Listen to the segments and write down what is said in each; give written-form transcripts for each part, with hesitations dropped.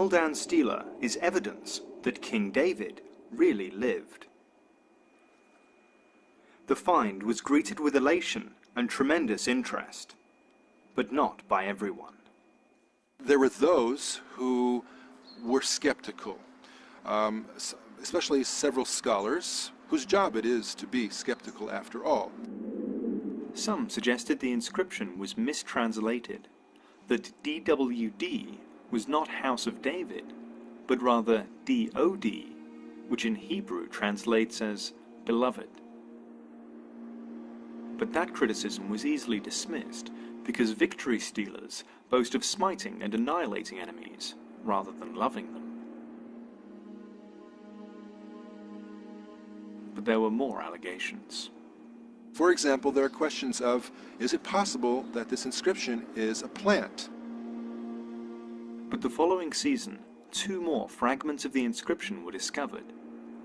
Tel Dan Stele is evidence that King David really lived. The find was greeted with elation and tremendous interest, but not by everyone. There were those who were skeptical, especially several scholars whose job it is to be skeptical after all. Some suggested the inscription was mistranslated, that DWD was not House of David, but rather DOD, which in Hebrew translates as beloved. But that criticism was easily dismissed because victory stealers boast of smiting and annihilating enemies rather than loving them. But there were more allegations. For example, there are questions of, is it possible that this inscription is a plant? But the following season, 2 more fragments of the inscription were discovered,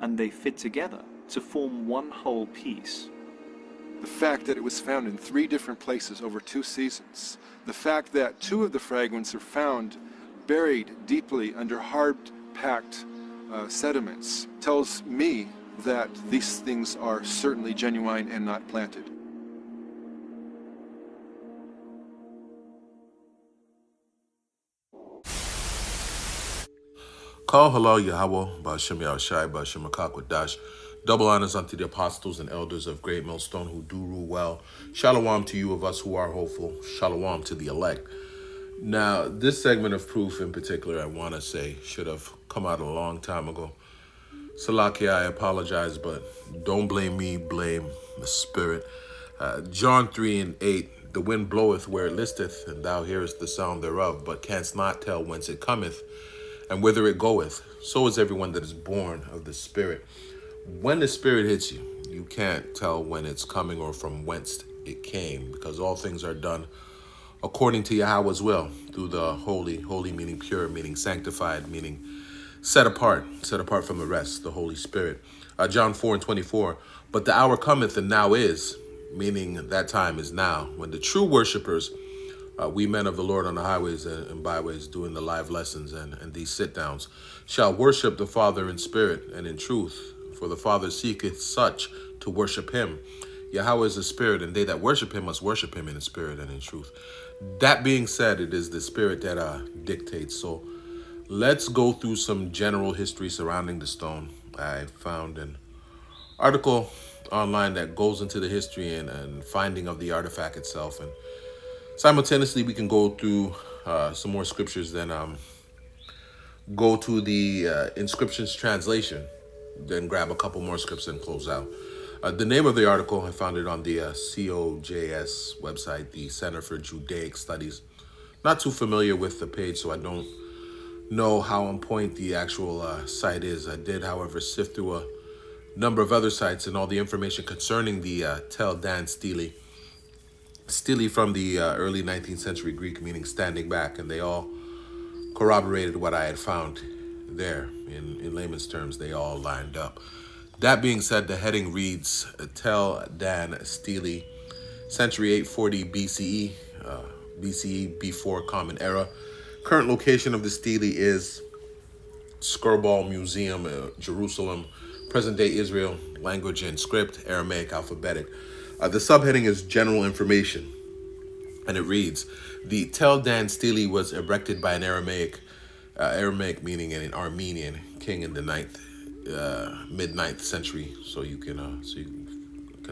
and they fit together to form one whole piece. The fact that it was found in 3 different places over 2 seasons, the fact that 2 of the fragments are found buried deeply under hard-packed sediments, tells me that these things are certainly genuine and not planted. Call halal Yahweh, Ba'ashem Yahushai, Ba'ashem Akakwadash. Double honors unto the apostles and elders of Great Millstone who do rule well. Shalom to you of us who are hopeful. Shalom to the elect. Now, this segment of proof in particular, I want to say, should have come out a long time ago. Salakia, I apologize, but don't blame me, blame the Spirit. John 3:8, the wind bloweth where it listeth, and thou hearest the sound thereof, but canst not tell whence it cometh, and whither it goeth. So is everyone that is born of the Spirit. When the Spirit hits you, you can't tell when it's coming or from whence it came, because all things are done according to Yahweh's will, through the holy, holy meaning pure, meaning sanctified, meaning set apart from the rest, the Holy Spirit. John 4:24, but the hour cometh and now is, meaning that time is now, when the true worshipers, we men of the Lord on the highways and byways doing the live lessons and these sit-downs, shall worship the Father in spirit and in truth, for the Father seeketh such to worship him. Yahweh is a spirit, and they that worship him must worship him in spirit and in truth. That being said, it is the Spirit that dictates. So let's go through some general history surrounding the stone. I found an article online that goes into the history and finding of the artifact itself. And simultaneously, we can go through some more scriptures, then go to the inscription's translation, then grab a couple more scripts and close out. The name of the article, I found it on the COJS website, the Center for Judaic Studies. Not too familiar with the page, so I don't know how on point the actual site is. I did, however, sift through a number of other sites and all the information concerning the Tel Dan Stele. Stele from the early 19th century Greek, meaning standing back, and they all corroborated what I had found there. In layman's terms, they all lined up. That being said, the heading reads, Tel Dan Stele, century 840 BCE, BCE before Common Era. Current location of the stele is Skirball Museum, Jerusalem, present-day Israel, language and script, Aramaic alphabetic. The subheading is General Information, and it reads, the Tel Dan Stele was erected by an Aramaic meaning an Armenian king in the mid-9th century, so you can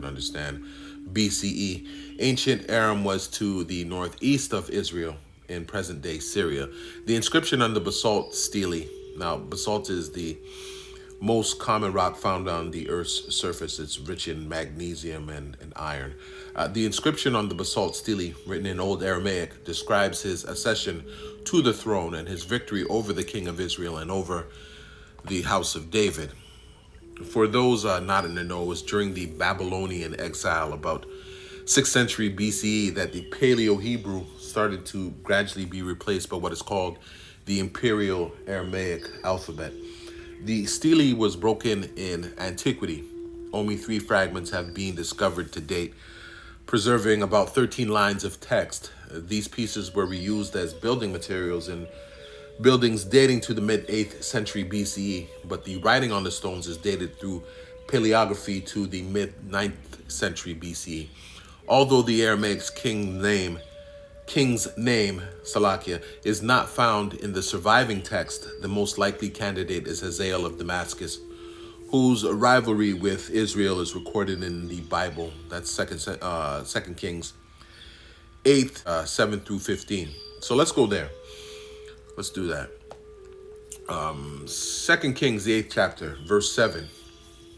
understand, BCE. Ancient Aram was to the northeast of Israel in present-day Syria. The inscription on the basalt stele, now basalt is the most common rock found on the Earth's surface. It's rich in magnesium and iron. The inscription on the basalt stele, written in Old Aramaic, describes his accession to the throne and his victory over the king of Israel and over the house of David. For those not in the know, it was during the Babylonian exile about 6th century BCE that the Paleo-Hebrew started to gradually be replaced by what is called the Imperial Aramaic alphabet. The stele was broken in antiquity. Only 3 fragments have been discovered to date, preserving about 13 lines of text. These pieces were reused as building materials in buildings dating to the mid-8th century BCE, but the writing on the stones is dated through paleography to the mid-9th century BCE. Although the Aramaic king's name, Salakia, is not found in the surviving text, the most likely candidate is Hazael of Damascus, whose rivalry with Israel is recorded in the Bible. That's Second Kings 8, 7 through 15. So let's go there. Let's do that. 2 Kings, the 8th chapter, verse 7.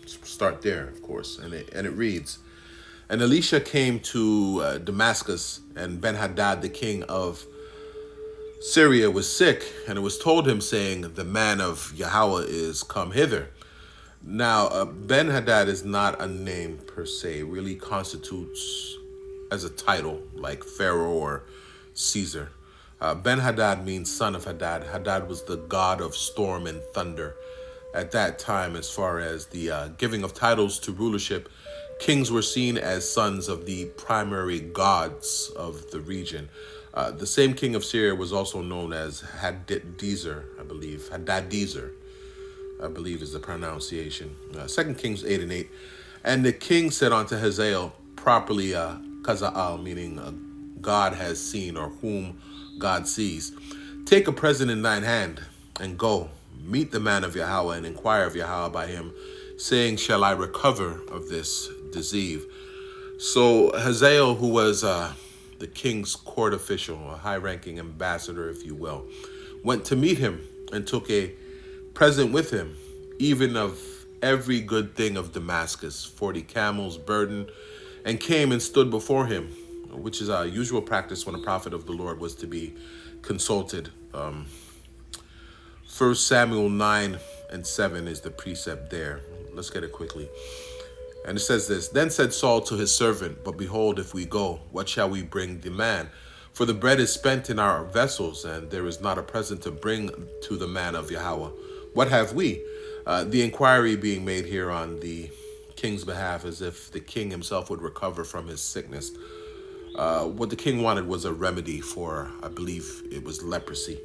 Let's start there, of course. And it reads, "And Elisha came to Damascus, and Ben-Hadad, the king of Syria, was sick, and it was told him, saying, the man of Yahweh is come hither." Now, Ben-Hadad is not a name per se. It really constitutes as a title, like Pharaoh or Caesar. Ben-Hadad means son of Hadad. Hadad was the god of storm and thunder. At that time, as far as the giving of titles to rulership, kings were seen as sons of the primary gods of the region. The same king of Syria was also known as Hadadezer, I believe. Hadadezer, I believe is the pronunciation. 2 Kings 8 and 8. "And the king said unto Hazael," properly Kaza'al, meaning God has seen, or whom God sees, "Take a present in thine hand, and go, meet the man of Yahweh, and inquire of Yahweh by him, saying, shall I recover of this disease?" So Hazael, who was the king's court official, a high-ranking ambassador, if you will, went to meet him and took a present with him, even of every good thing of Damascus, 40 camels burden, and came and stood before him, which is a usual practice when a prophet of the Lord was to be consulted. 1 Samuel 9 and 7 is the precept there. Let's get it quickly. And it says this, "Then said Saul to his servant, But behold, if we go, what shall we bring the man? For the bread is spent in our vessels, and there is not a present to bring to the man of Yahweh. What have we?" The inquiry being made here on the king's behalf, as if the king himself would recover from his sickness. What the king wanted was a remedy for, I believe it was leprosy.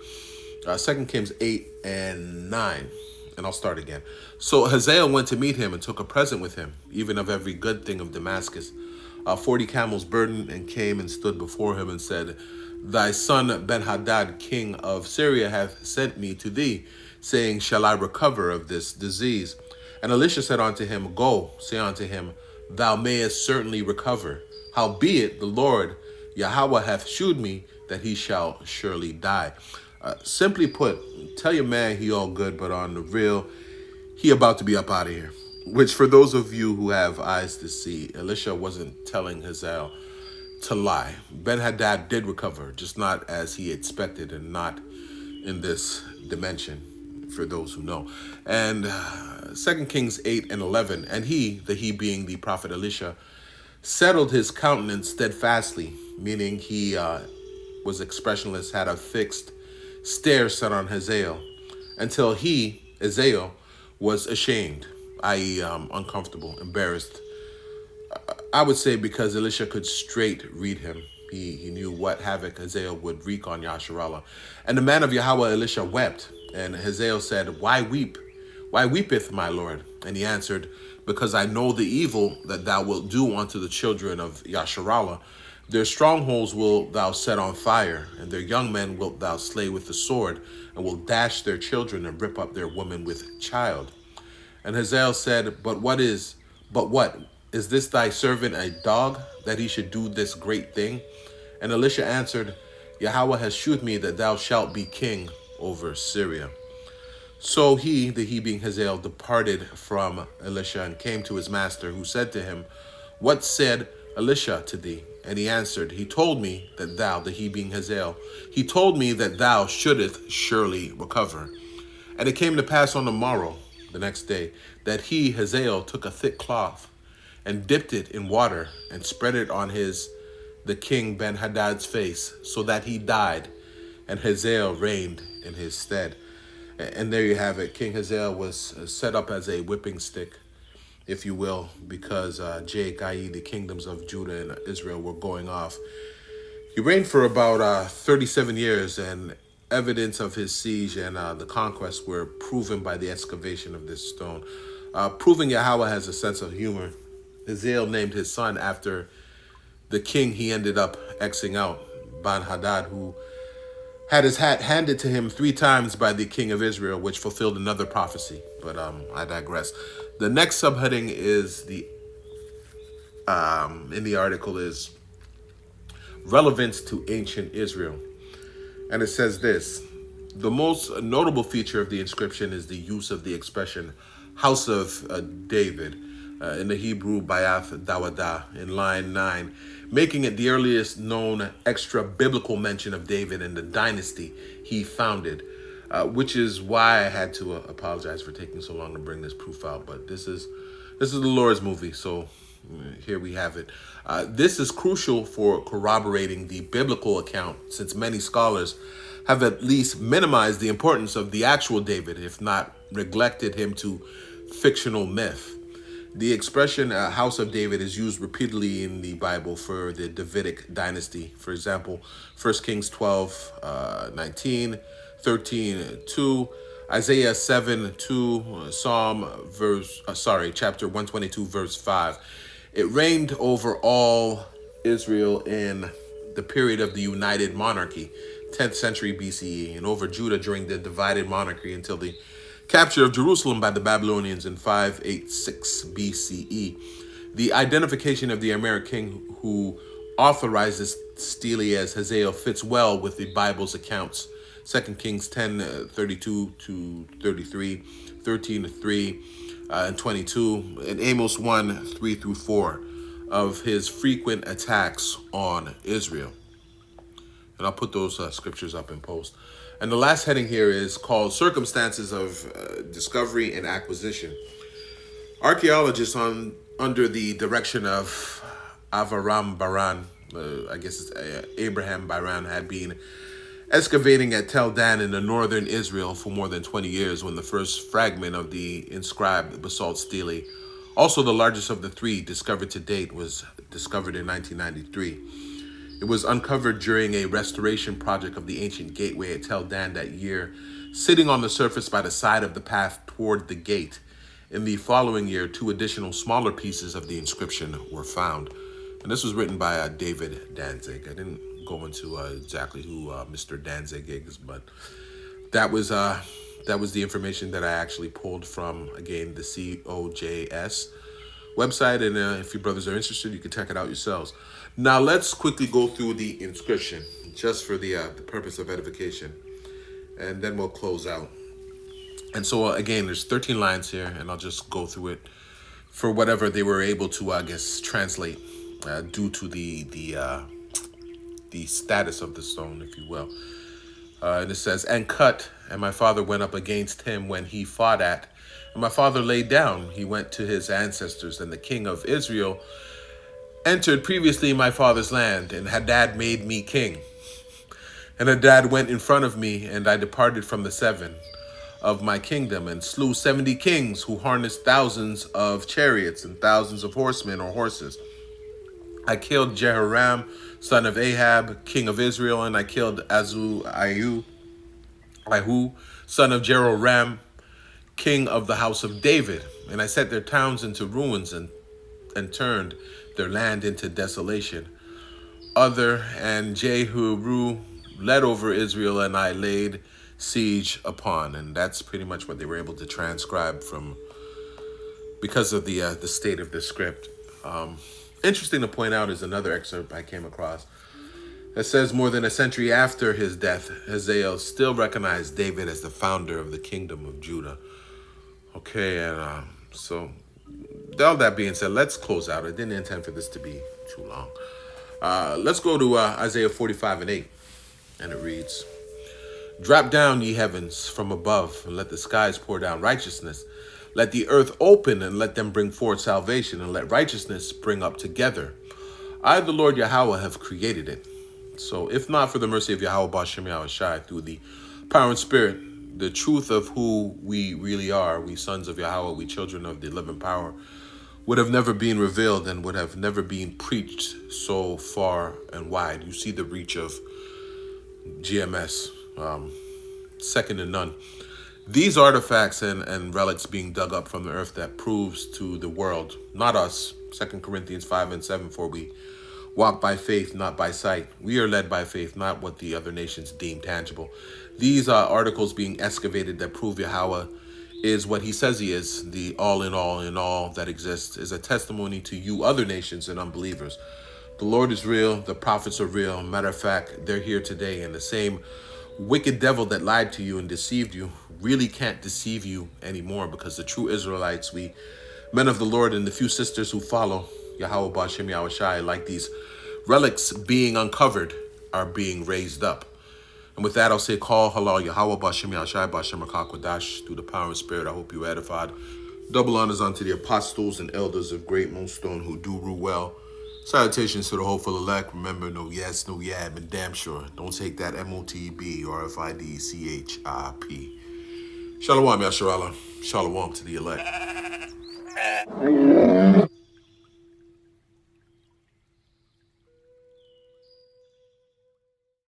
2 Kings 8 and 9. And I'll start again. "So Hazael went to meet him and took a present with him, even of every good thing of Damascus, 40 camels burdened, and came and stood before him and said, Thy son Ben-Hadad, king of Syria, hath sent me to thee, saying, Shall I recover of this disease? And Elisha said unto him, Go, say unto him, Thou mayest certainly recover. Howbeit the Lord Yahweh hath shewed me that he shall surely die." Simply put, tell your man he all good, but on the real, he about to be up out of here. Which, for those of you who have eyes to see, Elisha wasn't telling Hazael to lie. Ben-Hadad did recover, just not as he expected, and not in this dimension, for those who know. And 2 Kings 8 and 11, "And he, the he being the prophet Elisha, settled his countenance steadfastly," meaning he was expressionless, had a fixed stare set on Hazael, "until he, Hazael, was ashamed," i.e. uncomfortable, embarrassed. I would say because Elisha could straight read him. He knew what havoc Hazael would wreak on Yasharallah. "And the man of Yahweh Elisha wept, and Hazael said, Why weep? Why weepeth my Lord? And he answered, Because I know the evil that thou wilt do unto the children of Yasharallah. Their strongholds wilt thou set on fire, and their young men wilt thou slay with the sword, and will dash their children and rip up their women with child. And Hazael said, But what? Is this thy servant a dog, that he should do this great thing? And Elisha answered, Yahweh has shewed me that thou shalt be king over Syria. So he, the he being Hazael, departed from Elisha and came to his master, who said to him, What said Elisha to thee? And he answered, He told me that thou, the he being Hazael, he told me that thou shouldest surely recover. And it came to pass on the morrow, the next day, that he, Hazael, took a thick cloth and dipped it in water and spread it on the king Ben-Hadad's face, so that he died, and Hazael reigned in his stead. And there you have it. King Hazael was set up as a whipping stick, if you will, because Jake, i.e. the kingdoms of Judah and Israel, were going off. He reigned for about 37 years, and evidence of his siege and the conquest were proven by the excavation of this stone. Proving Yahweh has a sense of humor, Hazael named his son after the king he ended up Xing out, Ben-Hadad, who had his hat handed to him 3 times by the king of Israel, which fulfilled another prophecy. But I digress. The next subheading is in the article is relevance to ancient Israel. And it says this: the most notable feature of the inscription is the use of the expression House of David in the Hebrew Bayath Dawadah in line 9, making it the earliest known extra-biblical mention of David and the dynasty he founded, which is why I had to apologize for taking so long to bring this proof out. But this is the Lord's movie, so here we have it. This is crucial for corroborating the biblical account, since many scholars have at least minimized the importance of the actual David, if not neglected him to fictional myth. The expression House of David is used repeatedly in the Bible for the Davidic dynasty. For example, 1 Kings 12, 19, 13, 2, Isaiah 7, 2, chapter 122, verse 5. It reigned over all Israel in the period of the United Monarchy, 10th century BCE, and over Judah during the divided monarchy until the capture of Jerusalem by the Babylonians in 586 BCE. The identification of the Aramaic king who authorizes Stele as Hazael fits well with the Bible's accounts. 2 Kings 10, 32 to 33, 13 to 3, and 22, and Amos 1, 3 through 4 of his frequent attacks on Israel. And I'll put those scriptures up in post. And the last heading here is called Circumstances of Discovery and Acquisition. Archaeologists under the direction of Avaram Baran, Abraham Baran, had been excavating at Tel Dan in the northern Israel for more than 20 years when the first fragment of the inscribed basalt stele, also the largest of the 3 discovered to date, was discovered in 1993. It was uncovered during a restoration project of the ancient gateway at Tel Dan that year, sitting on the surface by the side of the path toward the gate. In the following year, 2 additional smaller pieces of the inscription were found. And this was written by David Danzig. I didn't go into exactly who Mr. Danzig is, but that was the information that I actually pulled from, again, the COJS website. And if you brothers are interested, you can check it out yourselves. Now let's quickly go through the inscription, just for the purpose of edification, and then we'll close out. And so again, there's 13 lines here, and I'll just go through it for whatever they were able to, translate due to the status of the stone, if you will. And it says, and cut, and my father went up against him when he fought at, and my father lay down. He went to his ancestors, and the king of Israel entered previously my father's land, and Hadad made me king. And Hadad went in front of me, and I departed from the 7 of my kingdom, and slew 70 kings who harnessed thousands of chariots and thousands of horsemen or horses. I killed Jehoram, son of Ahab, king of Israel, and I killed Ahu, son of Jehoram, king of the house of David. And I set their towns into ruins and turned their land into desolation. Other and Jehu led over Israel, and I laid siege upon. And that's pretty much what they were able to transcribe from, because of the state of the script. Interesting to point out is another excerpt I came across that says more than a century after his death, Hazael still recognized David as the founder of the kingdom of Judah. Okay, and so all that being said, let's close out. I didn't intend for this to be too long. Let's go to Isaiah 45 and 8, and it reads, drop down, ye heavens, from above, and let the skies pour down righteousness. Let the earth open, and let them bring forth salvation, and let righteousness spring up together. I, the Lord Yahweh, have created it. So if not for the mercy of Yahweh B'Shem Yahushai, through the power and spirit, the truth of who we really are, we sons of Yahweh, we children of the living power, would have never been revealed and would have never been preached so far and wide. You see the reach of GMS second to none. These artifacts and relics being dug up from the earth that proves to the world, not us, 2 Corinthians 5 and 7, for we walk by faith, not by sight. We are led by faith, not what the other nations deem tangible. These are articles being excavated that prove Yahweh is what he says he is, the all in all that exists, is a testimony to you other nations and unbelievers. The Lord is real, the prophets are real. Matter of fact, they're here today, and the same wicked devil that lied to you and deceived you really can't deceive you anymore, because the true Israelites, we men of the Lord and the few sisters who follow Yahweh Ba'Shem Yahushai, like these relics being uncovered, are being raised up. And with that, I'll say, call halal Yahweh Ba'Shem Yahushai Ba'Shem Akakwadash, through the power and spirit. I hope you edified. Double honors unto the apostles and elders of Great Millstone who do rule well. Salutations to the hopeful elect. Remember, no yes, no yab, and damn sure, don't take that MOTB or FIDCHIP. Shalom, Yasharallah. Shalom to the elect.